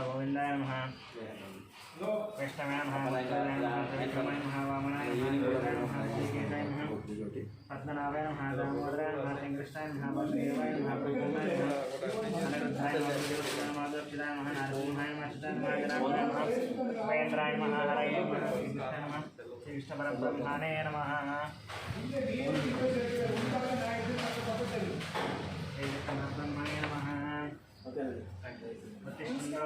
गोविंदाय नमः वैष्णवाय नमः वैष्णवाय नमः त्रिविक्रमाय नमः वामनाय नमः गोविंदाय नमः श्रीकेशाय नमः पद्मनाभाय नमः दामोदराय नमः श्रीकृष्णाय नमः वासुदेवाय नमः प्रद्युम्नाय नमः अनिरुद्धाय नमः देवस्वाय नमः माधवपिताय नमः नारसिंहाय नमः चिताय नमः गणाय नमः महेन्द्राय नमः हरये नमः श्रीकृष्णाय नमः श्रीकृष्णपरब्रह्मणे नमः श्रीकृष्णपरब्रह्मणे नमः प्रतिष्ठितो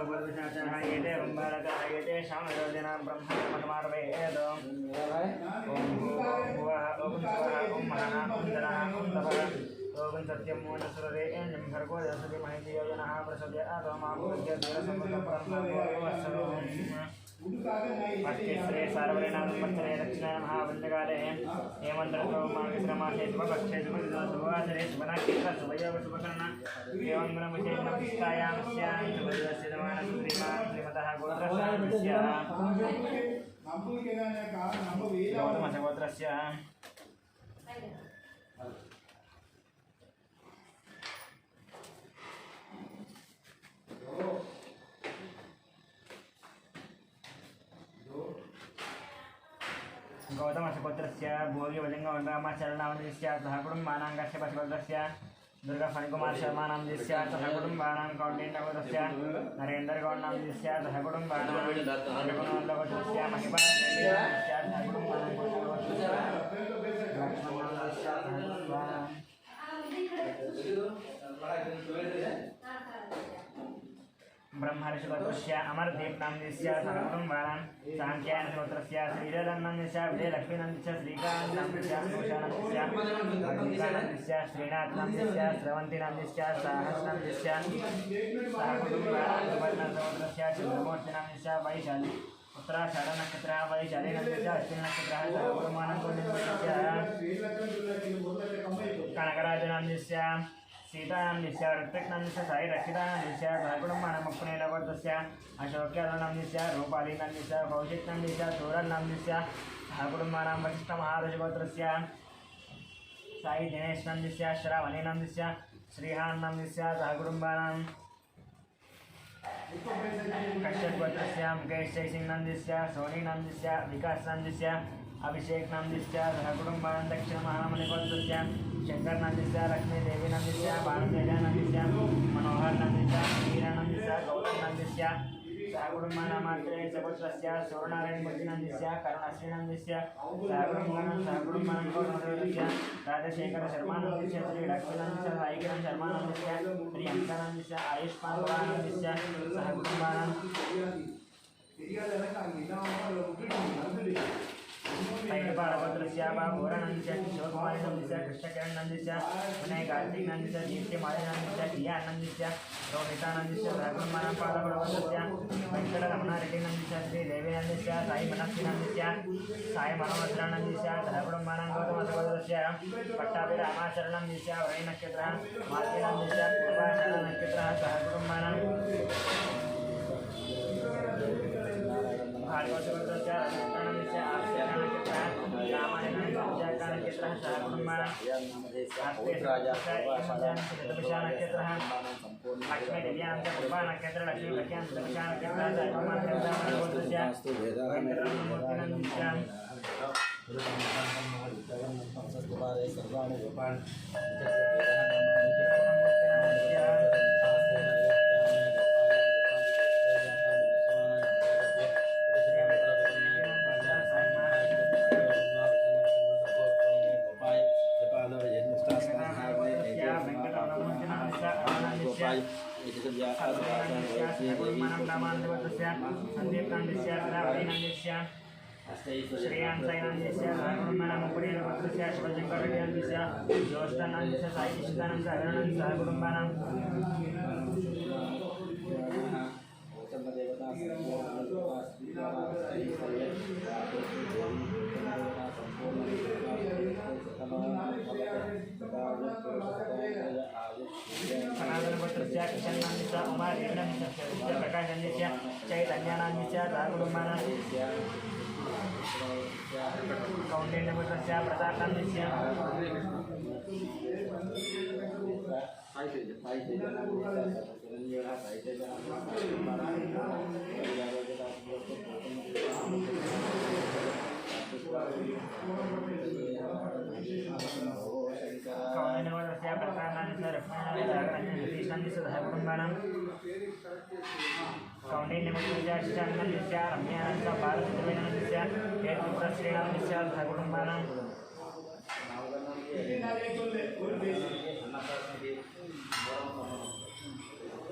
वंबालकायते शामयोजना ब्रह्मणमतमार्वेद ओम भुवः ओम स्वः ओम महः ओम धनः ओम तपः ओम सत्यं मूलसुररे एनं भर्गो दशति महिति योजनः प्रसद्यात् मापुर्य देवसम्पदपरमः श्री सार्वजनात्मत्सरे दक्षिणाय महावन्दकाले हेमन्तर्गो माविश्रमासे शुभपक्षे शुभदिवसुभवासरे शुभनाक्षत्र शुभयोगशुभकर्ण एवं ब्रह्मचैर्यं शुभदिवस्य नमानसुश्रीमान् श्रीमतः गोत्रस्य गौतमस्य गोत्रस्य गौतमस्य भोगिवलिङ्गवन्द्रामाचरणावधिस्य सह कुटुम्बानाङ्गस्य पशुपत्रस्य दुर्गाफणिकुमार शर्मानामधिस्य सह कुटुम्बानां कौण्डिन्यगोत्रस्य नरेन्द्रगौडनामधिस्य सह कुटुम्बानां निर्गुणवल्लभगोत्रस्य महिमादेवीस्य सह कुटुम्बानां गोत्रस्य लक्ष्मणनामधिस्य ब्रह्मर्षिगोत्रस्य अमरदीपनामधिस्य सह कुटुम्बानां सांख्यायनगोत्रस्य श्रीरलन्नामधिस्य विजयलक्ष्मीनामधिस्य श्रीकान्तनामधिस्य सुषानामधिस्य अग्निकानामधिस्य श्रीनाथनामधिस्य स्रवन्तीनामधिस्य सहस्रनामधिस्य सह कुटुम्बानां सुवर्णगोत्रस्य चन्द्रमूर्तिनामधिस्य वैशाली उत्तराषाढनक्षत्रः वैशालीनामधिस्य अश्विनीनक्षत्रः सह कुटुम्बानां गोत्रस्य कनकराजनामधिस्य सीतानामधिस्य ऋत्विक्नामधिस्य साई रक्षितानामधिस्य सह कुटुम्बानां मुक्कुनेलगोत्रस्य अशोक्यादनामधिस्य रूपालीनामधिस्य कौशिकनामधिस्य सूरलनामधिस्य सह कुटुम्बानां वसिष्ठमहादशगोत्रस्य साई दिनेशनामधिस्य श्रावणीनामधिस्य श्रीहान्नामधिस्य सह कुटुम्बानां कश्यपगोत्रस्य मुकेश जयसिंहनामधिस्य सोनीनामधिस्य विकासनामधिस्य अभिषेकनामधिस्य सह कुटुम्बानां दक्षिणमहामणिगोत्रस्य शंकरनामधिस्य लक्ष्मीदेवीनामधिस्य भानुतेजनामधिस्य मनोहरनामधिस्य वीरनामधिस्य गौतमनामधिस्य सह कुटुम्बानामात्रे चपुत्रस्य सुवर्णारायणमूर्तिनामधिस्य करुणाश्रीनामधिस्य सह कुटुम्बानां गौतमदेवस्य राजशेखरशर्मानामधिस्य श्रीलक्ष्मीनामधिस्य साईकिरण शर्मानामधिस्य प्रियंकानामधिस्य आयुष्माननामधिस्य सह कुटुम्बानां पैलपालगोत्रस्य बाबूरानन्दस्य किशोरकुमारीनामधिस्य कृष्णकिरणनामधिस्य विनय कार्तिकनामधिस्य दीप्तिमालिनामधिस्य कियानन्दस्य रोहितानन्दस्य सह कुटुम्बानां पादपलगोत्रस्य वेङ्कटरमणारेड्डिनामधिस्य श्रीदेवीनामधिस्य साई मनस्विनामधिस्य साई मनोभद्रानन्दस्य सह कुटुम्बानां गौतमसगोत्रस्य पट्टाभिरामाचरणनामधिस्य वरुणनक्षत्रः मार्गीनामधिस्य पूर्वाषाढनक्षत्रः सह कुटुम्बानां भार्गवसगोत्रस्य रत्नानन्दस्य आस्यकानक्षत्रः रामायणनामधिस्य कानक्षत्रः सह कुटुम्बानां नक्षत्रः लक्ष्मीदेव्यां कृपानक्षत्रः लक्ष्मीपत्यां चतुर्दशानक्षत्रः सह श्रीयांसाईनामधिस्य सह कुटुम्बानां मुकुटेलगोत्रस्य शिवशंकररेड्डिनामधिस्य ज्योष्ठानामधिस्य साई निशितानन्द अरुणानन्द सह कुटुम्बानां सनातनगोत्रस्य किशन्नामधिस्य उमादेवीनामधिस्य प्रकाशनामधिस्य चैतन्यानामधिस्य सह कुटुम्बानां कौण्डिन्यगोत्रस्य प्रतापनामधिस्य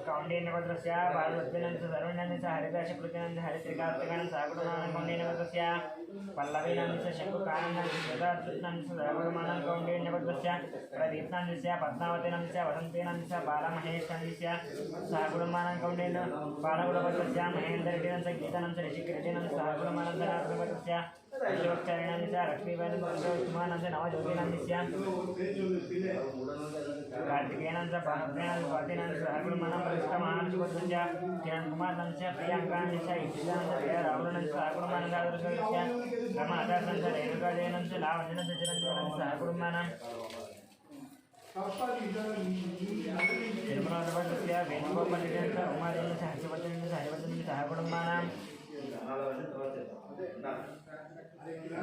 कौंडिन्यवद्रस्य बालवद्विनन्द सर्वनन्द हरिदाश कृतिनन्द हरित्रिकार्तिकानन्द सागुणमानं कौंडिन्यवद्रस्य पल्लवीनन्द शङ्कुकानन्द सदानन्द सर्वमानं कौंडिन्यवद्रस्य प्रदीप्नन्दस्य पद्मावतीनन्दस्य वसन्तीनन्दस्य बालमहेशनन्दस्य सागुणमानं कौंडिन्य बालगुणवद्रस्य महेन्द्ररेड्डिनन्द गीतानन्द ऋषिकिरीटिनन्द सागुणमानं धनात्मवद्रस्य अशोकचरणस्य लक्ष्मीवैनन्दस्य नवज्योतिनन्दस्य कार्तिकेयनंद भानुप्रियानंद स्वातिनंद सहगुणमानं प्रतिष्ठमानंद किरण कुमारनंद प्रियंकानंद ईशितानंद जय राहुलनंद सहगुणमानं दादरस्य रमादासनंद रेणुकाजयनंद लावण्यनंद चिरंजीवनंद सहगुणमानं तिरुमलावद्रस्य वेणुगोपालनंद उमादेवनंद हर्षवर्धनंद हरिवर्धनंद सहगुणमानं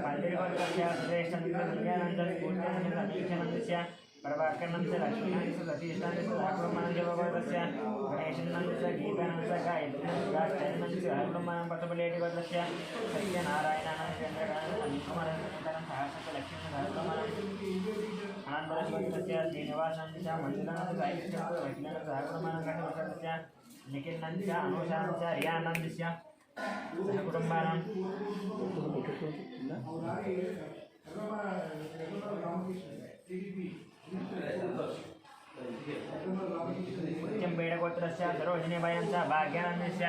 पंडितवद्रस्य सुरेशनंद संज्ञानंद स्फूर्तिनंद समीक्षानंदस्य प्रभाकरनंद लक्ष्मीनंद सतीशानंद सागुणमानं देववद्रस्य गणेशनंद गीतानंद गायत्रीनंद गाष्टानंद सहगुणमानं पतबलेटिवद्रस्य सत्यनारायणानंद चंद्रकानंद अनिकुमारनंद सहस्र लक्ष्मीनंद सहगुणमानं आनंदवद्रस्य श्रीनिवासनंद मंजुलानंद साईकृष्णनंद वैष्णवनंद सहगुणमानं गणेशवद्रस्य निखिलनंद अनुषानंद रियानंदस्य सहकुटुंबानां बेड़गोत्रस्य सरोजिनीबायनंद भाग्यानंदस्य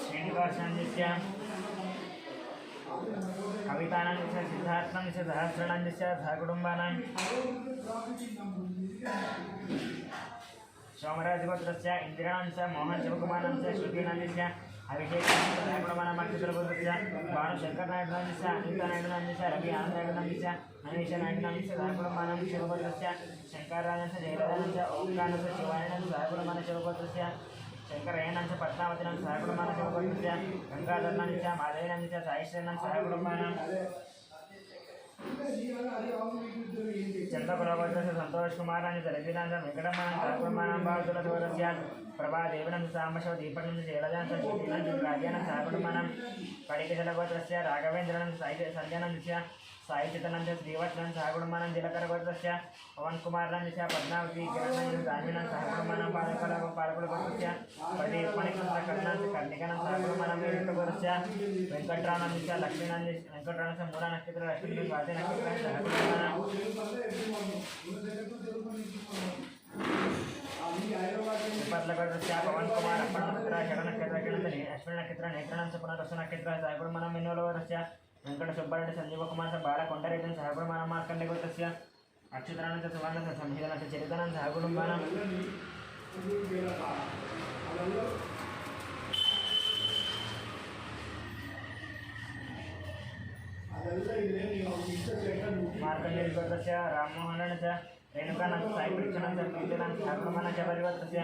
श्रीनिवासनंदस्य कवितानंदस्य सिद्धार्थनंदस्य सहस्रानंदस्य सहकुटुंबानां सोमराजगोत्रस्य इंदिरानंदस्य मोहन शिवकुमारनंदस्य श्रुतिनंदस्य अभिषेकानंद सहकुटुंबानां भानुशंकरनायकनंदस्य अनितानायकनंदस्य रवि आनंदनायकनंदस्य अनीश नायकनंदस्य सहकुटुंबानां शिवगोत्रस्य शंकरराजनंदस्य जयराजनंदस्य ओंकारनंदस्य शिवानंदस्य सहकुटुंबानां शिवगोत्रस्य शंकरय्यनंदस्य पद्मावतीनंदस्य सहकुटुंबानां शिवगोत्रस्य गंगाधरनंदस्य माधवीनंदस्य साईश्वरनंदस्य सहकुटुंबानां चंद्रकुलगोत्रस्य संतोष कुमारानंद रविनंद वेंकटमानं सहकुटुंबानां बाहुतुलगोत्रस्य प्रभादेवनंद साम्बशिव दीपकनंद शैलजानंद श्रुतिनंद राजानंद सहकुटुंबानां कडिकेशलगोत्रस्य राघवेन्द्रनंद संजयनंदस्य साईचितनंद श्रीवत्सनंद सहकुटुंबानां दिलकरगोत्रस्य पवनकुमारनंदस्य पद्मावती किरणनंद दानवीनंद सहकुटुंबानां पालकुलगोत्रस्य प्रदीपमणिनंद करुणानंद कर्णिकानंद सहकुटुंबानां वेंकटगोत्रस्य वेंकटरामनंदस्य लक्ष्मीनंद वेंकटरामनंदस्य मूला नक्षत्र लक्ष्मी स्वाति नक्षत्र सहकुटुंबानां पवनकुमार अप्पण नक्षत्र षड नक्षत्र अश्विनी नक्षत्र नेत्रानंद पुनर्वसु नक्षत्र सहकुटुंबानां मिन्नोलगोत्रस्य वेंकट सुब्बारेड्डी संजीव कुमार बाल कोंडारेड्डी सहकुटुंबानां मार्कंडेगोत्रस्य अच्युतानंद सुवर्णस्य संहितानंद चरितानंद सहकुटुंबानां मार्कंडेगोत्रस्य राममोहनस्य रेणुकानंद साई परीक्षानंद कीर्तनंद सहकुटुंबानां परिवर्तस्य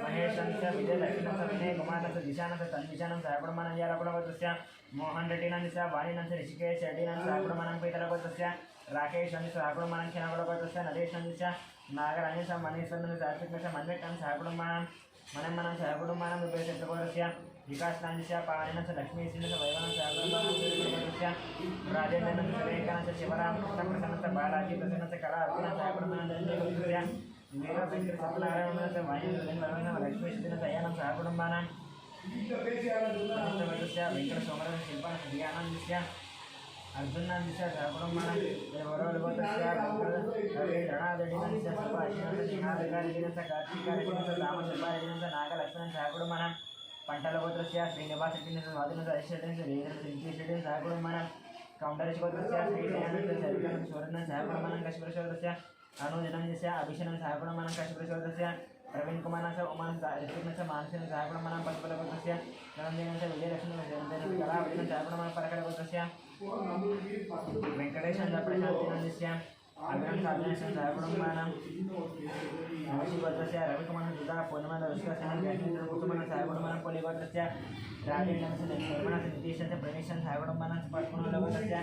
महेशनंद विजय लक्ष्मणंद विनय कुमारनंद दिशानंद तन्विशानंद सहकुटुंबानां यालकुलगोत्रस्य मोहन रेड्डिनंद वाणीनंद ऋषिकेश रेड्डिनंद सहकुटुंबानां पीतलगोत्रस्य राकेश नंद सहकुटुंबानां क्षणकुलगोत्रस्य नरेश नंद नागराज मणीश्वरनंद सात्विकस्य मन्वेटनंद सहकुटुंबानां मनमनं सहकुटुंबानां विभेषगोत्रस्य विकास नंद पावनंद लक्ष्मी वैभव सहकुटुंबानां राजेंद्रनंद विवेकानंद शिवरामकृष्ण प्रसन्न बालाजी प्रसन्न कला अभिनंद सहकुटुंबानां वीरभद्र सत्यनारायण वायुदेव लक्ष्मी दयानंद सहकुटुंबानां वेंकट सोमराज शिल्पा दियानंदस्य अर्जुनंदस्य सहकुटुंबानां वरवलगोत्रस्य रणादडिनंदस्य सुभाषिनंद निहारकारेड्डिनंद कार्तिकारेड्डिनंद रामशर्मारेड्डिनंद नागलक्ष्मणं सहकुटुंबानां पंटलगोत्रस्य श्रीनिवासरेड्डिनंद स्वादिनंद हरीशरेड्डिनंद वीरेन्द्ररेड्डिनंद सहकुटुंबानां कौंडरेशगोत्रस्य श्रीदयानंद सरितानंद शौरनंद सहकुटुंबानां कश्मीरशोधस्य अनुजनंदस्य अभिषेकं सहकुटुंबानां कश्मीरशोधस्य प्रवीण कुमारनंद उमानंद ऋतिकनंद मानसिनंद सहकुटुंबानां पद्मलगोत्रस्य रमणेनंद विजयलक्ष्मी कला अभिनंद सहकुटुंबानां परकलगोत्रस्य वेंकटेशनंद प्रशांतिनंदस्य अभिनम साधनेशन सहकुटुम्बानां नवशीगोत्रस्य रविकुमार सुधा पूर्णिमा ऋषिकस्य जयेन्द्र कुसुमन सहकुटुम्बानां पोलिगोत्रस्य राजेन्द्रस्य निर्मणस्य नितीशस्य प्रणीशन सहकुटुम्बानां स्पर्शकुलगोत्रस्य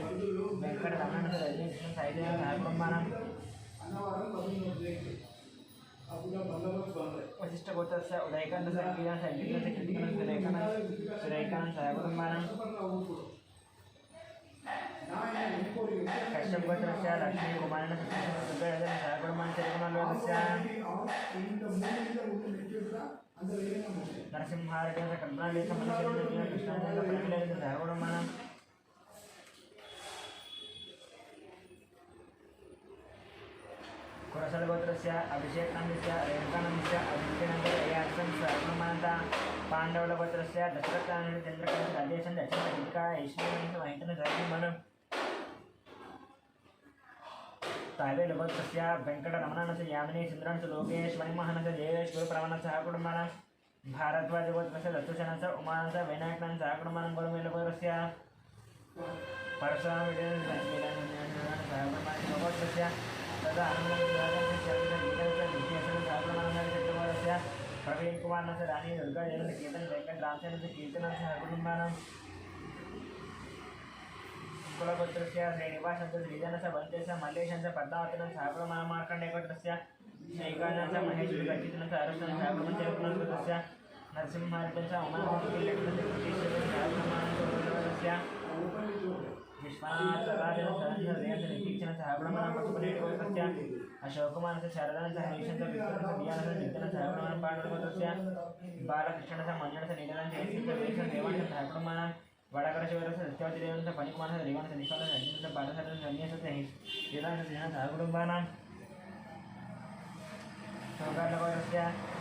वेंकटरमणस्य रजनीकृष्ण साहित्यस्य सहकुटुम्बानां वशिष्ठगोत्रस्य उदयकान्तस्य कीर्तन साहित्यस्य कीर्तन सुरेकानंद सहकुटुम्बानां कश्यपगोत्रस्य लक्ष्मी कुमारेण सत्यशोधन सहकुटुम्बानां चरकुलगोत्रस्य नरसिंहारेड्डिस्य कल्पनादेशस्य मनुष्यस्य कृष्णादेशस्य पणिलेस्य सहकुटुम्बानां कुरसलगोत्रस्य अभिषेकनन्दस्य रेणुकानन्दस्य अभिषेकनन्दस्य अयासं सहकुटुम्बानां पाण्डवलगोत्रस्य दशरथानन्दस्य चन्द्रकान्तस्य राजेशं दक्षिणकलिका ऐश्वर्यस्य वैतन सहकुटुम्बानां तावेलगोत्रस्य वेंकटरमणस्य यामिनी चन्द्रनस्य लोकेश मणिमोहनस्य जयेश गुरुप्रवणस्य सहकुटुम्बानां भारद्वाजगोत्रस्य दत्तसेनस्य उमानस्य विनायकनस्य सहकुटुम्बानां गोलमेलगोत्रस्य परशुरामविजयस्य सहकुटुम्बानां तदा सहकुटुम्बानां प्रवीण कुमारस्य रानी दुर्गा जयनस्य कीर्तन वेंकट रामसेनस्य कीर्तनस्य सहकुटुम्बानां कुलगोत्रस्य श्रीनिवासस्य श्रीजनस्य वंशस्य मल्लेशस्य पद्मावतनस्य सहकुटुम्बानां मार्कण्डेयगोत्रस्य श्रीकान्तस्य महेश्वरी गच्छितनस्य अरसनस्य सहकुटुम्बस्य नरसिंहारेड्डिस्य उमानन्दस्य सहकुटुम्बानां विश्वनाथराजनस्य सहकुटुम्बानां पशुपतिगोत्रस्य अशोककुमारस्य शारदानस्य हरीशस्य विक्रमस्य दियानस्य जितनस्य सहकुटुम्बानां पाण्डवगोत्रस्य बालकृष्णस्य मञ्जनस्य नीलनस्य जयस्य देवस्य सहकुटुम्बानां वडकरशिवरस्य सत्यवतीदेवनस्य फणिकुमारस्य देवानस्य निष्कालस्य अर्जुनस्य पाठशालस्य अन्यस्य वेदान्तस्य सहकुटुम्बानां सोगालगोत्रस्य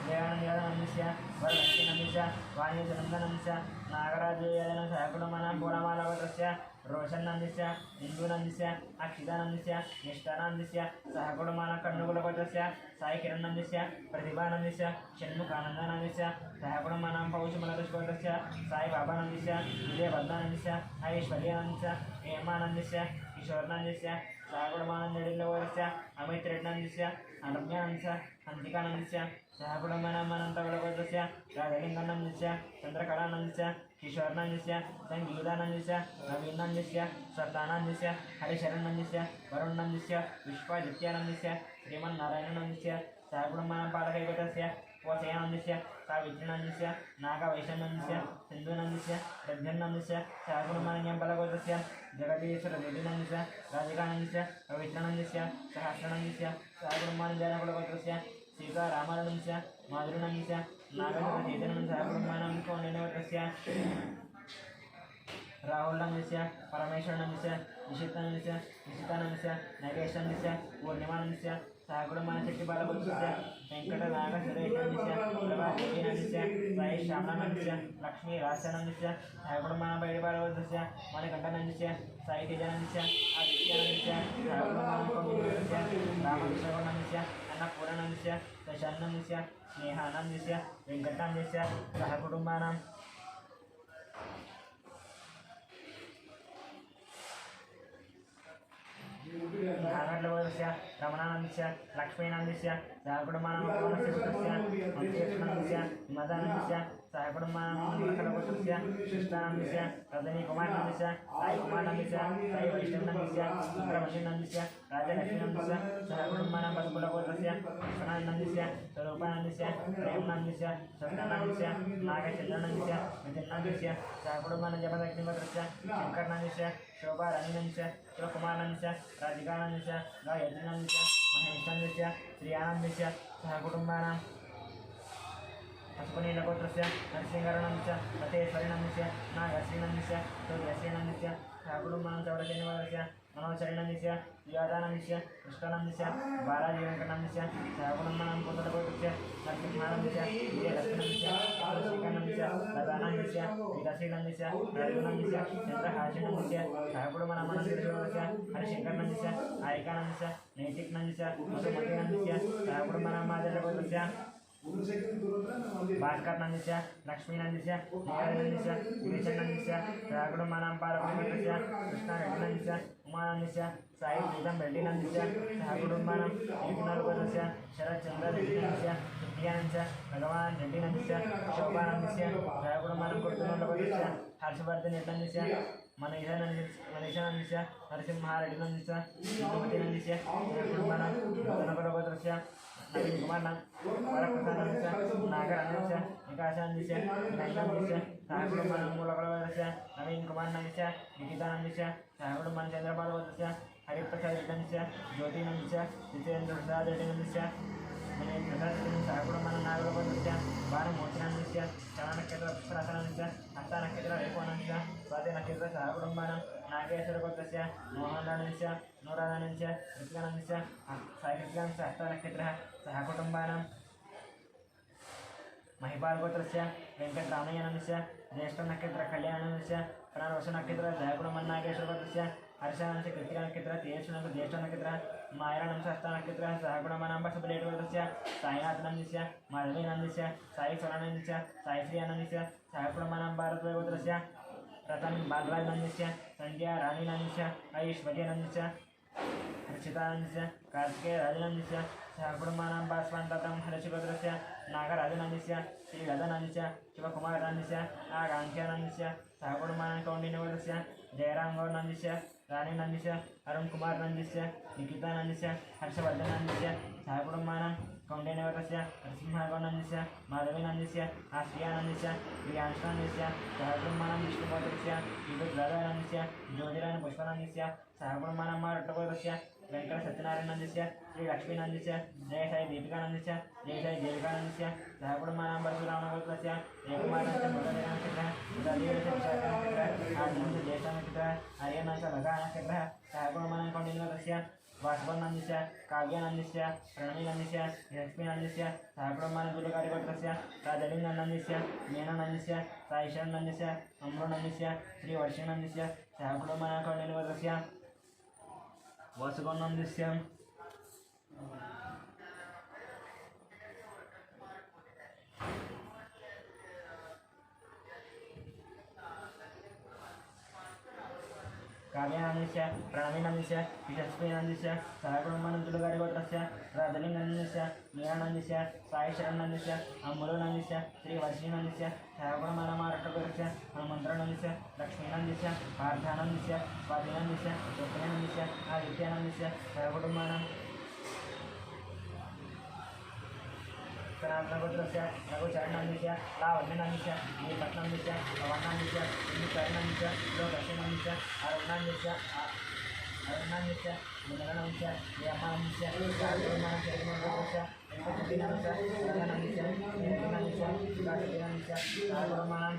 देवानन्दस्य वरलक्ष्मीनन्दस्य वाणीचनन्दनन्दस्य नागराजयनस्य सहकुटुम्बानां पूर्णमालगोत्रस्य रोशनन्दस्य इंदुनन्दस्य अक्षितानन्दस्य निष्ठानन्दस्य सहकुटुम्बानां कण्णुकुलगोत्रस्य साईकिरणनन्दस्य प्रतिभानन्दस्य षण्मुखानन्दनन्दस्य सहकुटुम्बानां पौषमलगोत्रस्य साईबाबानन्दस्य विजयपद्मानन्दस्य ऐश्वर्यानन्दस्य हेमानन्दस्य किशोरनन्दस्य सहकुटुम्बानां जडिलगोत्रस्य अमितरेड्डनन्दस्य अनम्यानन्दस्य हंसिकानन्दस्य सहकुटुम्बानां अनन्तकुलगोत्रस्य राजलिङ्गनन्दस्य चन्द्रकलानन्दस्य किशोरनन्दस्य संगीतानन्दस्य नवीननन्दस्य सत्तानन्दस्य हरिशरणनन्दस्य वरुणनन्दस्य विश्वादित्यानन्दस्य श्रीमन्नारायणनन्दस्य सहकुटुम्बानां पालकैगोत्रस्य वसयानन्दस्य सावित्रीनन्दस्य नागवैशनन्दस्य सिन्धुनन्दस्य प्रद्युम्नन्दस्य सहकुटुम्बानां यम्बलगोत्रस्य जगदीश्वरदेवीनन्दस्य राधिकानन्दस्य पवित्रनन्दस्य सहस्रनन्दस्य सहकुटुम्बानां जयकुलगोत्रस्य सीतारामानन्दस्य माधुरीनन्दस्य नागचन्द्रचैतन्यनन्दस्य सहकुटुम्बानां कौण्डिन्यगोत्रस्य राहुलनन्दस्य परमेश्वरनन्दस्य निशितानन्दस्य नगेशनन्दस्य पूर्णिमानन्दस्य सहकुटुम्बानां चट्टिबालगोत्रस्य वेंकटनागसुरेशनन्दस्य प्रभादेवीनन्दस्य साई श्यामलानन्दस्य लक्ष्मी राजनन्दस्य सहकुटुम्बानां बैडिबालगोत्रस्य मणिकण्ठनन्दस्य साई तेजानन्दस्य आदित्यानन्दस्य सहकुटुम्बानां कौण्डिन्यगोत्रस्य रामकृष्णगौडनन्दस्य अन्नपूर्णानन्दस्य शशानन्दस्य स्नेहानन्दस्य वेंकटानन्दस्य सहकुटुम्बानां नागरलगोत्रस्य रमणानन्दस्य लक्ष्मीनन्दस्य सहकुटुम्बानां मधुसूदनस्य मदानन्दस्य सहकुटुम्बानां नखलगोत्रस्य कृष्णानन्दस्य रजनीकुमारनन्दस्य साईकुमारनन्दस्य साई वैष्णवनन्दस्य सुब्रह्मण्यनन्दस्य राजलक्ष्मीनन्दस्य सहकुटुम्बानां पशुकुलगोत्रस्य विश्वनाथनन्दस्य स्वरूपानन्दस्य प्रेमनन्दस्य सत्यानन्दस्य नागचन्द्रनन्दस्य नितिनन्दस्य सहकुटुम्बानां जपदग्निगोत्रस्य शंकरनन्दस्य शोभारानीनन्दस्य शिवकुमारनन्दस्य राधिकानन्दस्य गायत्रीनन्दस्य महेशनन्दस्य श्रीयानन्दस्य सहकुटुम्बानां पशुपतिगोत्रस्य नरसिंहरणन्दस्य मतेश्वरीनन्दस्य नागश्रीनन्दस्य सूर्यश्रीनन्दस्य सहकुटुम्बानां चौडसेनगोत्रस्य मनोचरीनन्दस्य विवादानन्दस्य कृष्णानन्दस्य बालाजीवेङ्कटनन्दस्य सहकुटुम्बानां कुतलगोत्रस्य नरसिंहानन्दस्य विजयलक्ष्मीनन्दस्य श्रीकानन्दस्य लतानन्दस्य विकासीनन्दस्य रघुनन्दस्य चन्द्रहासिनन्दस्य सहकुटुम्बानां मनोजीवगोत्रस्य हरिशङ्करनन्दस्य आयिकानन्दस्य नैतिकनन्दस्य मधुमतीनन्दस्य सहकुटुम्बानां मादलगोत्रस्य भास्करनन्दस्य लक्ष्मीनन्दस्य नीलनन्दस्य गिरिचन्दनन्दस्य सहकुटुम्बानां पालकगोत्रस्य कृष्णारेड्डिनन्दस्य उमानंदस्य साई प्रीतम रेड्डीनंदस्य सह कुटुंबानां एकनालुगस्य शरद चंद्र रेड्डीनंदस्य तृतीयानंदस्य भगवान रेड्डीनंदस्य शोभानंदस्य सह कुटुंबानां कुर्तुनलुगस्य हर्षवर्धन रेड्डीनंदस्य मनीषानंदस्य नरसिंह रेड्डीनंदस्य ममतीनंदस्य सह कुटुंबानां नूतनकुलगोत्रस्य नवीन कुमार वरप्रसादनंदस्य नागरानंदस्य विकासानंदस्य नंदनंदस्य सह कुटुंबानां मूलकुलगोत्रस्य नवीन कुमारनंदस्य निकितानंदस्य सह कुटुंबानां चंद्रपालगोत्रस्य हरिप्रसाद रेड्डीनंदस्य ज्योतिनंदस्य जितेंद्र प्रसाद रेड्डीनंदस्य प्रसाद सह कुटुंबानां नागरगोत्रस्य बाणमूर्तिनंदस्य चरणनक्षत्र पुष्परासनंदस्य हस्तनक्षत्र रेकोनंदस्य स्वाति नक्षत्र सह कुटुंबानां नागेश्वरगोत्रस्य मोहनदानंदस्य नूरादानंदस्य ऋतिकानंदस्य साईकृष्णानंदस्य हस्तनक्षत्रः सह कुटुंबानां महिपालगोत्रस्य वेंकटरामय्यनंदस्य ज्येष्ठनक्षत्र कल्याणानंदस्य पुनर्वसुनक्षत्र सह कुटुंबानां नागेश्वरगोत्रस्य हर्षानंदस्य कृतिकानक्षत्र तेजस्विनंदस्य ज्येष्ठनक्षत्र मायरानंदस्य हस्तनक्षत्र सह कुटुंबानां बसबलेटगोत्रस्य साईनाथनंदस्य माधवीनंदस्य साई सोनानंदस्य साई श्रीयानंदस्य सह कुटुंबानां भारतगोत्रस्य रतन बागराजनंदस्य संध्या रानीनंदस्य ऐश्वर्यानंदस्य हर्षितानंदस्य कार्तिकेय राजनंदस्य सह कुटुंबानां भास्वन्ततं हर्षगोत्रस्य नागराजनंदस्य श्रीगदनंदस्य शिवकुमारनंदस्य आकांक्षानंदस्य सह कुटुंबानां कौंडिन्यगोत्रस्य जयरामगौरनंदस्य रानीनंदस्य अरुण कुमार नंदस्य निकितानंदस्य हर्षवर्धनंदस्य सह कुटुंबानां कौंडिन्यगोत्रस्य नरसिंहगौरनंदस्य माधवीनंदस्य आश्रियानंदस्य प्रियांशनंदस्य सह कुटुंबानां विष्णुगोत्रस्य विद्युद्राधानंदस्य ज्योतिरायण पुष्पनंदस्य सह कुटुंबानां मारट्टगोत्रस्य वेंकट सत्यनारायणनंदस्य श्री लक्ष्मीनंदस्य जय साई दीपिकानंदस्य जय साई देविकानंदस्य सह कुटुंबानां परशुरामगोत्रस्य जयकुमारनंदस्य मुरलीनंदस्य उदयदेवस्य विशाखनंदस्य आनंदस्य ज्येष्ठनंदस्य आर्यनंदस्य भगानंदस्य सह कुटुंबानां कौंडिन्यगोत्रस्य वासवनंदस्य काव्यानंदस्य प्रणवीनंदस्य लक्ष्मीनंदस्य सह कुटुंबानां दुर्गारिगोत्रस्य राजलिंगनंदस्य मीनानंदस्य साईशरणनंदस्य अमृनंदस्य श्री वर्षिणंदस्य सह कुटुंबानां कौंडिन्यगोत्रस्य वासुगौनंदस्य काव्यानंदस्य प्रणवीनंदस्य यशस्वीनंदस्य सह कुटुंबानां दुर्गारिगोत्रस्य राजलिंगनंदस्य मीनानंदस्य साईशरणनंदस्य अमृनंदस्य श्री वर्षिणंदस्य सह कुटुंबानां महाराष्ट्रगोत्रस्य हनुमंतनंदस्य लक्ष्मीनंदस्य पार्थानंदस्य स्वातिनंदस्य ज्योतिनंदस्य आदित्यानंदस्य सह कुटुंबानां सनातनगोत्रस्य रघुचरणनंदस्य लावण्यनंदस्य नीलपट्टनंदस्य पवननंदस्य इंदुकरणनंदस्य लोकक्षणनंदस्य अरुणनंदस्य मुनगणनंदस्य यमानंदस्य कार्तिकेयनंदस्य चैतन्यगोत्रस्य वेंकटचंद्रनंदस्य विजयानंदस्य नीलकंठनंदस्य विकासनंदस्य सागरमानं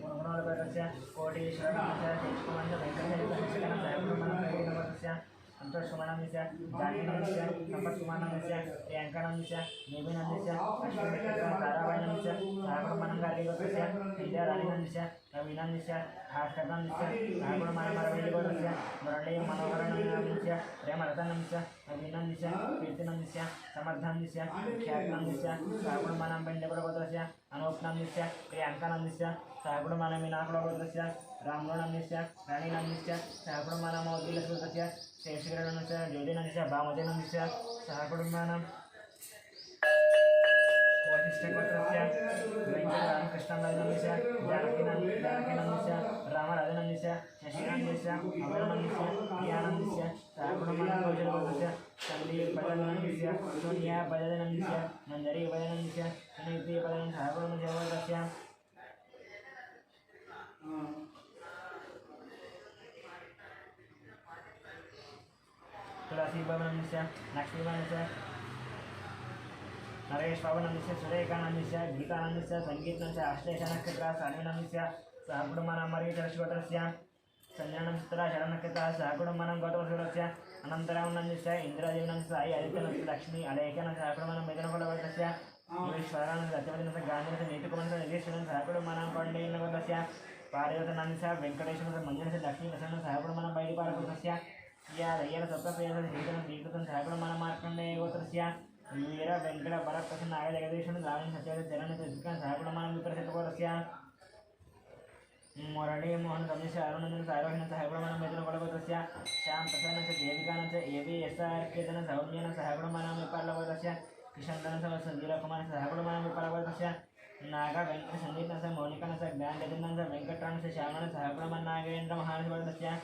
गुणगुणगोत्रस्य कोटीश्वरनंदस्य शेषकुमारनंदस्य वेंकटचंद्रनंदस्य संतोष कुमारनंदस्य जानकीनंदस्य संपत कुमारनंदस्य प्रियंकानंदस्य देवीनंदस्य अश्विनंदस्य ताराबाईनंदस्य सह कुटुंबानां गार्गीगोत्रस्य विद्या रानीनंदस्य रवीनंदस्य भास्करनंदस्य सह कुटुंबानां मरवेलिगोत्रस्य मुरली मनोहरनंदस्य प्रेमरतनंदस्य नवीनंदस्य कीर्तिनंदस्य समर्थनंदस्य ख्यातनंदस्य सह कुटुंबानां बेंडकुलगोत्रस्य अनूपनंदस्य प्रियंकानंदस्य सह कुटुंबानां मीनाकुलगोत्रस्य रामगौरनंदस्य रानीनंदस्य सह कुटुंबानां मौद्गीलगोत्रस्य शेषगिरणनंदस्य ज्योतिनंदस्य भामतीनंदस्य सह कुटुंबानां वशिष्ठगोत्रस्य वेंकटरामकृष्णनंदस्य जानकीनंदस्य रामराजनंदस्य शशिनंदस्य अमरनंदस्य प्रियानंदस्य सह कुटुंबानां कौशलगोत्रस्य संदीप बजाजनंदस्य सोनिया बजाजनंदस्य मंजरी बजाजनंदस्य सुनीति बजाजन सह कुटुंबस्य तुलसी भवनंदस्य लक्ष्मीनंदस्य नरेश भवनंदस्य सुरेखानंदस्य गीतानंदस्य संगीतनंदस्य अश्लेषनक्षत्र सान्विनंदस्य सह कुटुंबानां मरीचरश्वत्रस्य संजननक्षत्र शरणनक्षत्र सह कुटुंबानां गौतमसूरस्य अनन्तरामनंदस्य इंद्रदेवनंदस्य साई आदित्यनंदस्य लक्ष्मी अलेखनंदस्य सह कुटुंबानां मेदनकुलगोत्रस्य ईश्वरानंदस्य सत्यवतीनंदस्य गांधीनंदस्य नीतिकुमारनंदस्य निधीश्वरनंदस्य सह कुटुंबानां कौंडिन्यगोत्रस्य पारिजातनंदस्य वेंकटेश्वरनंदस्य मंजनस्य लक्ष्मीनंदस्य सह कुटुंबानां बैरिपालगोत्रस्य या दय्यर सप्तप्रियस्य श्रीकृतं सह कुटुंबानां मार्कण्डेयगोत्रस्य वीर वेंकट भरतप्रसन्न नाग जगदीशन रावण सत्य जगन्नाथ सह कुटुंबानां विप्रसिद्धगोत्रस्य मुरली मोहन रमेश अरुणंदन सारोहिण सहगुणमानं मैथुन कुलगोत्रस्य श्याम प्रसन्न च देविकानं च एवि एस्आर केतन सौम्येन सहगुणमानं विपालगोत्रस्य किशन्दन च संजीवकुमार सहगुणमानं विपालगोत्रस्य नागा वेंकट संदीप च मौलिका च ज्ञान जगन्नाथ च वेंकटराम च श्यामन सहगुणमान नागेन्द्र महानगोत्रस्य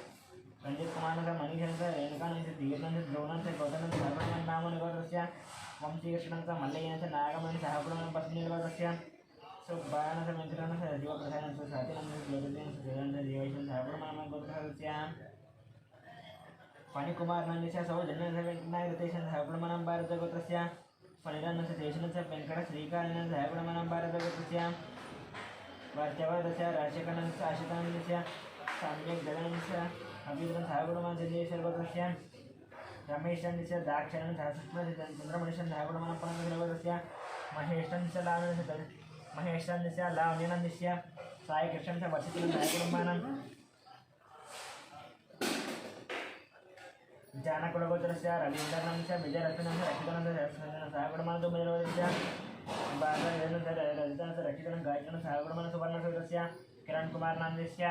रंजित कुमार च मनीषन च रेणुकानं च दीर्घन च द्रोणं च गौतम च सहगुणमान नामनगोत्रस्य वंशीकृष्णं च मल्लयेन च नागमन सहगुणमानं पत्नीनगोत्रस्य सुब्बायन च वेंकटराम च जीवप्रधानं च सातिनं च ज्योतिर्देन च जयन च जीवैशन सहगुणमानं गोत्रस्य फणिकुमार नंदिश सौजन्य च वेंकटनायकतेशन सहगुणमानं भारतगोत्रस्य फणिरन च देशन च वेंकट श्रीकारण च सहगुणमानं भारतगोत्रस्य वर्त्यवदस्य राजकरण च आशितानंदस्य सम्यक जगन च अभिद्रन सहगुणमानं च देशगोत्रस्य रमेशन च दाक्षरन च सुष्मा च चंद्रमणिशन सहगुणमानं पणगोत्रस्य महेशन च लावन च महेशन च लावण्यनंदिस्य साई कृष्ण च वर्षितन सहगुणमानं जानकुलगोत्रस्य रवीन्द्रनं च विजयरत्नं च रक्षितनं च सहगुणमानं दुर्मिलगोत्रस्य बालरेण च रजितं च रक्षितनं गायकनं सहगुणमानं सुवर्णगोत्रस्य किरण कुमार नंदिस्य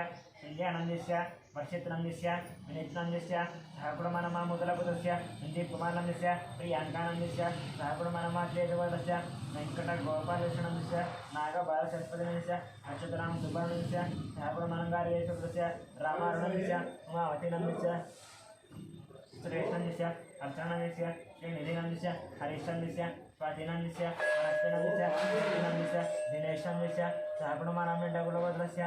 इंद्यानंदिस्य वर्षित नंदिस्य विनीत नंदिस्य सहगुणमानं मामुदलगोत्रस्य संदीप कुमार नंदिस्य प्रियांका नंदिस्य सहगुणमानं मात्रेयगोत्रस्य वेंकट गोपाल नंदिस्य नाग बालसरस्वती नंदिस्य अच्युतराम सुब्बा नंदिस्य सहगुणमानं गार्गेश्वरस्य रामारुणस्य उमावती नंदिस्य सुरेशनंदिस्य अर्चनंदिस्य श्रीनिधिनंदिस्य हरीशनंदिस्य स्वातिनंदिस्य मनस्विनंदिस्य नंदिस्य दिनेशनंदिस्य सहगुणमानं डगुलगोत्रस्य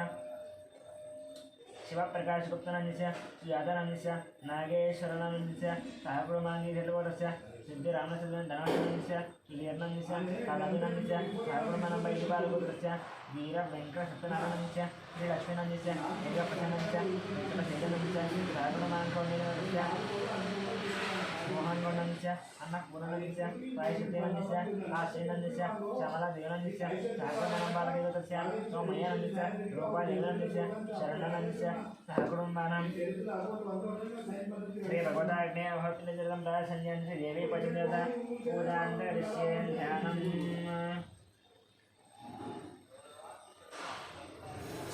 शिवप्रकाश गुप्तनंदिस्य सुजातानंदिस्य नागेश्वरनंदिस्य सहगुणमानं गीतगोत्रस्य सिद्धिरामचंद्रन धनवंतनंदिस्य सुधीरनंदिस्य कालाभिनंदिस्य सहगुणमानं वैदिपालगोत्रस्य वीर वेंकट सत्यनारायणनंदिस्य श्रीलक्ष्मीनंदिस्य मेघप्रसन्नंदिस्य वेंकटसेनंदिस्य सहगुणमानं कौंडिन्यगोत्रस्य मोहनगौडनंदिस्य अन्नपूर्णनंदिस्य साईशक्तिनंदिस्य आश्रीनंदिस्य श्यामला देवनंदिस्य सहगुणमानं बालगोत्रस्य सौमय्यनंदिस्य रूपादेवनंदिस्य शरणनंदिस्य सहगुणमानं श्री भगवताग्ने भक्तिनिजलं दासन्यंस्य देवी पतिदेवता पूजान्तरिष्ये ध्यानं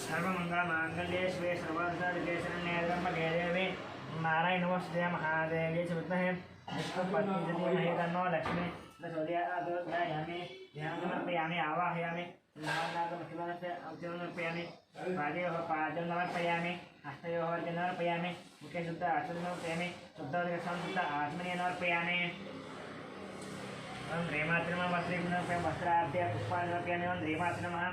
सर्वमङ्गलमाङ्गल्ये शिवे सर्वार्थसाधिके शरण्ये त्र्यम्बके देवी नारायण नमस्ते महादेवी च विद्महे विष्णुपत्नी च धीमहि तन्नो लक्ष्मी प्रचोदयामि ध्यानं समर्पयामि आवाहयामि समर्पयामि पादयोः पादं समर्पयामि हस्तयोः अर्घ्यं समर्पयामि मुखे शुद्ध आचरणं समर्पयामि शुद्धोदकं शुद्ध आत्मनीय समर्पयामि ह्रीमातृनमः वस्त्रीं वस्त्रार्थे पुष्पाणि समर्पयामि ह्रीमातृनमः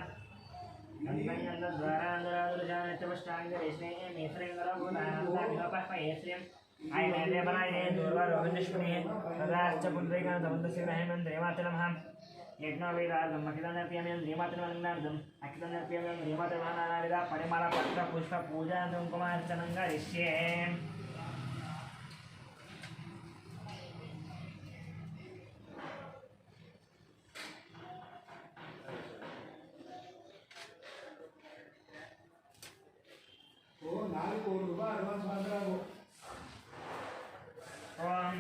आयने बनाये दूर्वारोहनिष्पुणे तदाश्च पुण्डरीकान्तमन्तस्य ग्रहणं ह्रीमातृनमः यज्ञोवेदार्थम् अखिलनर्पयामि ह्रीमातृनमङ्गलार्थम् अखिलनर्पयामि ह्रीमातृनमः नानाविध परिमल पत्र पुष्प पूजा कुङ्कुमार्चनं करिष्ये ओम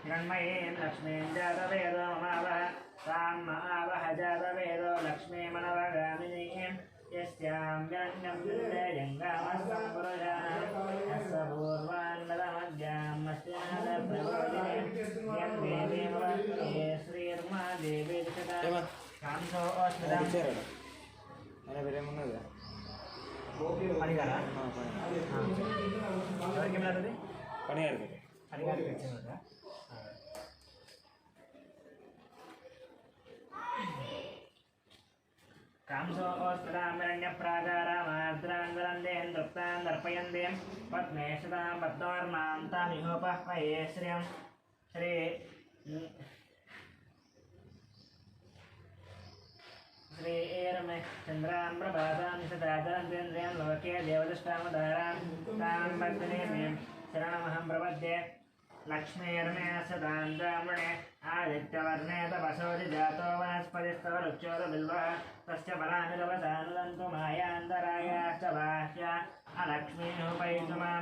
हिरण्मये लक्ष्मीं जातवेदो ममावह तां महावह जातवेदो लक्ष्मी मनवगामिनीं यस्यां व्यन्यं जङ्गामस्तं पुरुषाणां यस्य पूर्वान्नदमद्यां मस्तिनादप्रबोधिनीं यं देवीमवत्ये श्रीर्मा देवी दिशता कांसो अस्मितां పనిగారా ఎవరికి వెళ్ళాలి పనిగారికి వచ్చిందా कांसोऽस्मितामरण्यप्राकारामार्द्राङ्गलन्देन तृप्तां दर्पयन्तीं पद्मेशतां पद्मवर्णां तामिहोपह्वये श्रियं श्री श्रीरमे चन्द्रां प्रभातां सदाचार्येन्द्रियं लोके देवदष्टामधारां तां भक्तिनीं शरणमहं प्रपद्ये लक्ष्मीर्मे सदां ब्राह्मणे आदित्यवर्णे तपसोऽधि जातो वनस्पतिस्तव रुक्षोरबिल्वः तस्य फलानि लभतानुदन्तु मायान्तरायाश्च बाह्या अलक्ष्मीनुपैतु मां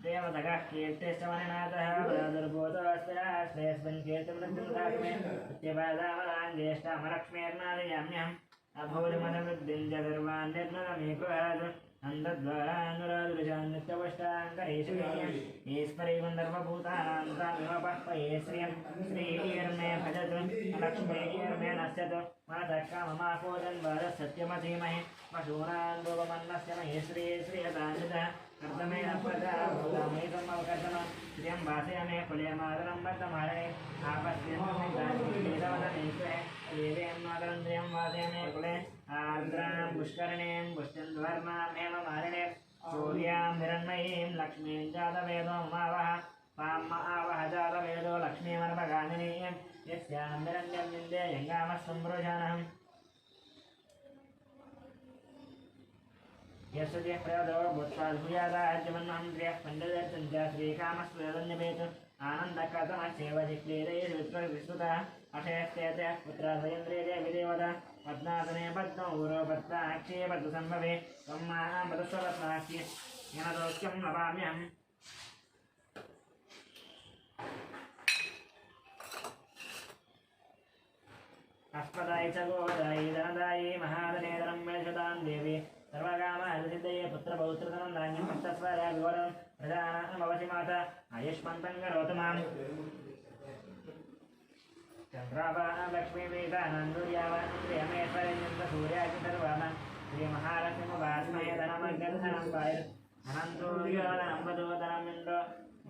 देवतगः कीर्तिश्च मणिनाथः प्रादुर्भूतोऽस्मिन् कीर्तिमृत्युं दास्मे नित्यपादामलां ज्येष्ठामलक्ष्मीर्नादयाम्यहम् अभोजमनवृद्धिं च सर्वान् निर्मलमेकुहात् अन्तद्वारानुरादृशान्नित्यवष्टाङ्करेश्वरीयम् ईश्वरी गन्धर्वभूतानां तामिव पह्पये श्रियं श्रीर्मे भजतु लक्ष्मीर्मे नश्यतु मातःकाममाकोदन् वरः सत्यमधीमहि पशूनां भोगमन्नस्य महे श्रीयतान्वितः कर्तमेन प्रजाभूतमयितमवकर्तम श्रियं वासयामे कुले मातरं वर्तमाने आपस्यन्निदानीतवदनेश्वरे देवीं मातरं श्रियं वासयामे कुले आर्द्रां पुष्करणीं पुष्यन्द्वर्णां हेममालिनीं सूर्यां हिरण्मयीं लक्ष्मीं जातवेदो मावः पाम् आवह जातवेदो लक्ष्मीमर्पगामिनीं यस्यां हिरण्यं निन्दे यङ्गामस्सम्भृजानहम् यस्य प्रयोदो भूत्वाद्भूयादाज्यमन्मन्त्र्यः पण्डितर्चन्द्र श्रीकामस्वेदन्यपेतु आनन्दकथमस्यैव जिक्लीरैः विश्रुतः अक्षयस्तेतः पुत्रः सयन्द्रे देविदेवता पद्मासने पद्मो ऊरो पद्माक्षे पद्मसम्भवे त्वं मां पदस्वरत्नाक्षि यनदोक्यं नमाम्यहम् अस्पदाय च गोदायि धनदायि महाधनेतरं मेषदां देवी सर्वकामादिसिद्धये पुत्रपौत्रधनं धान्यं पञ्चस्वरा विवरं प्रजानामवसि माता आयुष्मन्तं करोतु माम् चन्द्राभा लक्ष्मीवेदानन्दुर्यावान्द्रियमेश्वरञ्जन्त सूर्याचि सर्वान् श्रीमहालक्ष्मीमुपास्महे धनमग्रधनं पायर् अनन्तूर्योधनं वधूधनमिन्द्रो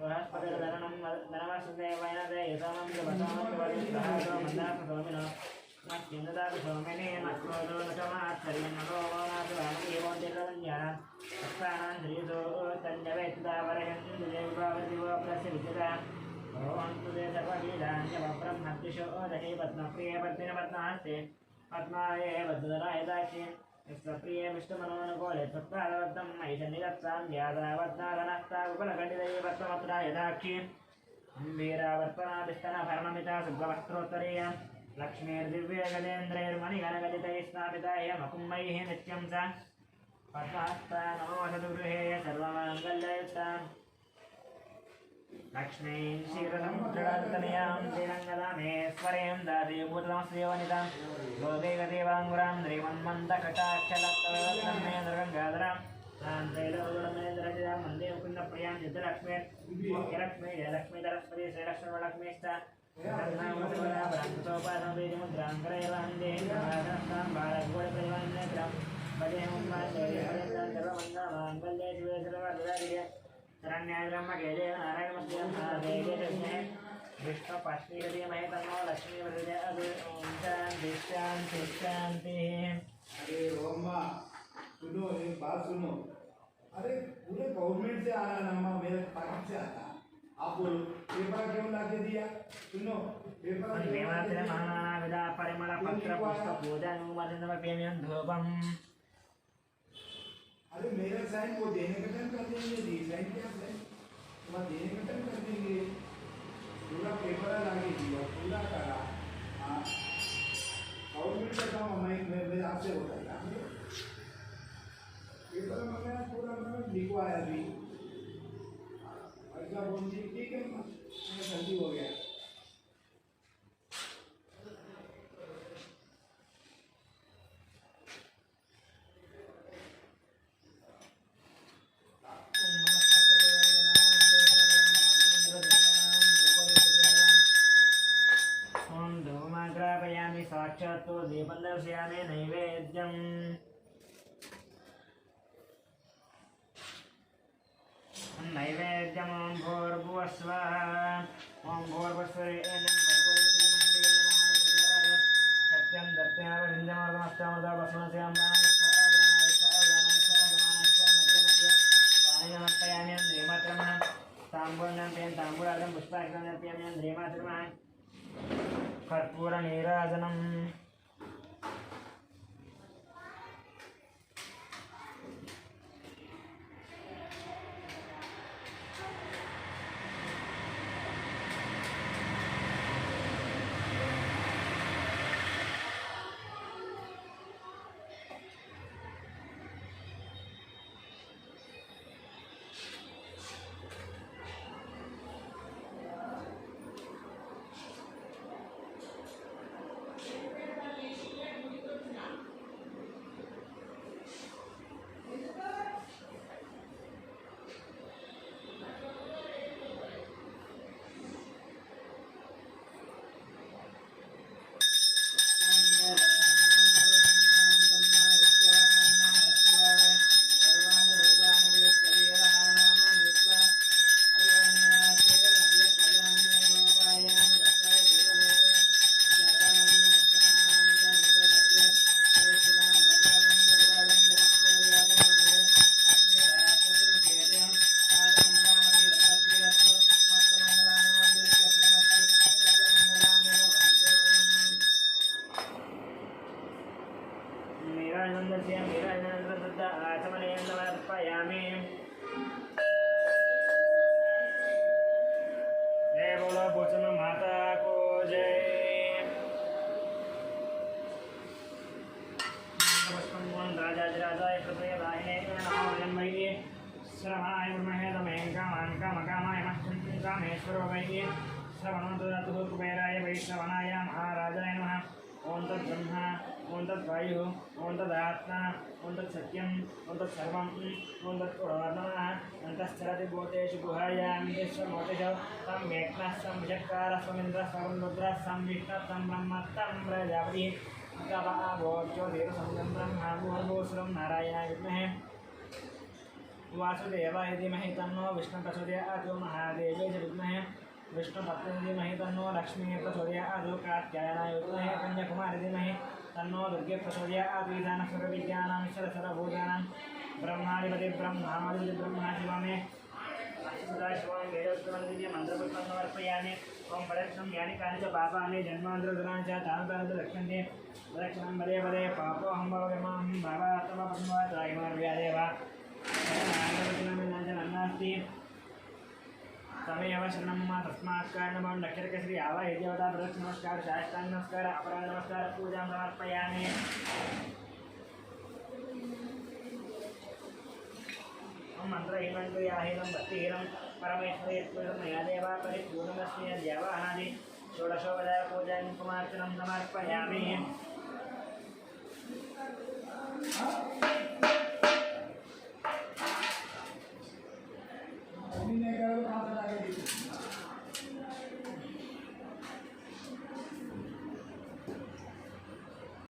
बृहस्पतिर्धनं धनमस्देवयनदे यतमं कृपसमं कृपतिस्सहासो मन्दाससोमिनो मह्यन्ददातु सोमिने मक्रोधो नशमात्सर्यं नमो मातुरामदेवोऽन्यरवन्यानां भक्तानां श्रीसो तञ्जवेत्तदावरयन्दिदेवभावदिवोऽप्रस्य विचिता भवन्तु ते सर्वगीधान्यवब्रह्मद्विषो दहे पद्मप्रिये पद्मिनपद्मास्ते पद्माये वद्मधरायदाक्षि यस्वप्रिये विष्णुमनोनुकूले त्वत्पादवद्धं मयि सन्निधत्सां व्याधावद्नादनस्ता उपलखण्डितये पद्मपत्रायदाक्षि अम्बीरावर्तनाभिस्तनभरणमिता शुभवस्त्रोत्तरीयम् लक्ष्मीर्दिव्यगजेन्द्रैर्मणिगणगजितैः स्थापिता यमकुम्भैः नित्यं च पद्महस्ता नमोऽसतु गृहे सर्वमाङ्गल्ययुक्ताम् लक्ष्मीं क्षीरसमुद्रतनयां श्रीरङ्गदामेश्वरीं दासीभूतमस्योवनितां गोदेवदेवाङ्गुरां श्रीमन्मन्दकटाक्षलक्ष्मे दुर्गङ्गाधरां शान्तैलगुणमेन्द्रजितां वन्दे मुकुन्दप्रियां युद्धलक्ष्मी जयलक्ष्मीधरस्पति श्रीलक्ष्मीवरलक्ष्मीश्च मुद्राङ्करैर्वन्दे बालगोडप्रतिवन्नेत्रं भजे सर्वमङ्गलमाङ्गल्ये शिवे सर्वदारिये शरण्याद्रह्मकेले नारायणमस्यं महादेवे विष्णुपश्चिमहे तन्नो लक्ष्मी प्रचोदयात् ॐ शान्ति शान्ति शान्तिः। अरे रोमा सुनो, एक बात सुनो। अरे पूरे गवर्नमेंट से आ रहा नामा, मेरे पास से आता। आप बोलो पेपर क्यों लाके दिया? सुनो पेपर विदा परिमल पत्र पुष्प पूजा नुमदिनमप्यमियं धूपम्। अरे मेरा साइन वो देने का टाइम कर देंगे, दी साइन क्या साइन तुम्हारा देने का टाइम कर देंगे। पूरा पेपर लाके दिया, पूरा करा। हाँ गवर्नमेंट का काम मेरे आपसे होता है। पेपर मैंने पूरा मैंने लिखवाया अभी। ऐसा बोलिए ठीक है, जल्दी हो गया। साक्षात् दीपं दर्शयामि नैवेद्यम् नैवेद्यम् ॐ भूर्भुवस्वः ॐ भूर्भुवस्वरेण्यं सत्यं दर्शयामि पाणिनमर्पयामि न्द्रियमात्रमः ताम्बूलं ताम्बूलार्थं पुष्पार्घ्यं अर्पयामि न्द्रियमात्रमः कर्पूरनीराजनम् राजाधिराजाय प्रभयाय नमो वैद्ये श्रवणाय ब्रह्महे तमें कामान् कामकामाय मह्यन्ति कामेश्वरो वैद्ये श्रवणोददातु कुबेराय वैश्रवणाय महाराजाय नमः ओं तद्ब्रह्मा ओं तद्वायुः ओं तदात्मा ओं तत्सत्यम् ओं तत्सर्वम् ओं तत्पुरोर्नमः अन्तश्चरति भूतेषु गुहायां विश्वमोतिषु तं मेघ्नः संविचक्कारः स्वमिन्द्रः स्वरुन्द्रः संविष्णुः तं ब्रह्म तं प्रजापतिः ज्योतिर्संगं ब्रह्मा भूर्भुवस्सुरं नारायणाय विद्महे वासुदेवाय धीमहि तन्नो विष्णुप्रचोदयात् महादेवाय च विद्महे विष्णुपत्नी धीमहि तन्नो लक्ष्मी प्रचोदयात् कात्यायनाय विद्महे कन्याकुमारी धीमहि तन्नो दुर्गे प्रचोदयात् विधानसर्वविद्यानां सरसर्वभूतानां ब्रह्माधिपति ब्रह्माधिपति ब्रह्मा शिवमे सदाशिवं वेदोक्तमन्दिरे मन्त्रपुष्पं समर्पयामि ओं पदक्षं यानि कानि च पापानि जन्मान्तरदुराणि च तानि रक्षन्ते प्रदक्षिणं पदे पदे पापोऽहं भवमाहं भावात्मपद्मवादायमार्यादेव नास्ति तमेव शरणं मा तस्मात् कारणं नक्षत्रश्री आवा देवता प्रदक्षिणमस्कार शास्त्राङ्ग नमस्कार अपराध नमस्कार पूजां समर्पयामि मंत्रहीनं भक्तिहीनं परमेश्वरेश्वरं मया देवा परिपूर्णमस्मि यद्यावाहनादि षोडशोपचार पूजां कुमार्चनं समर्पयामि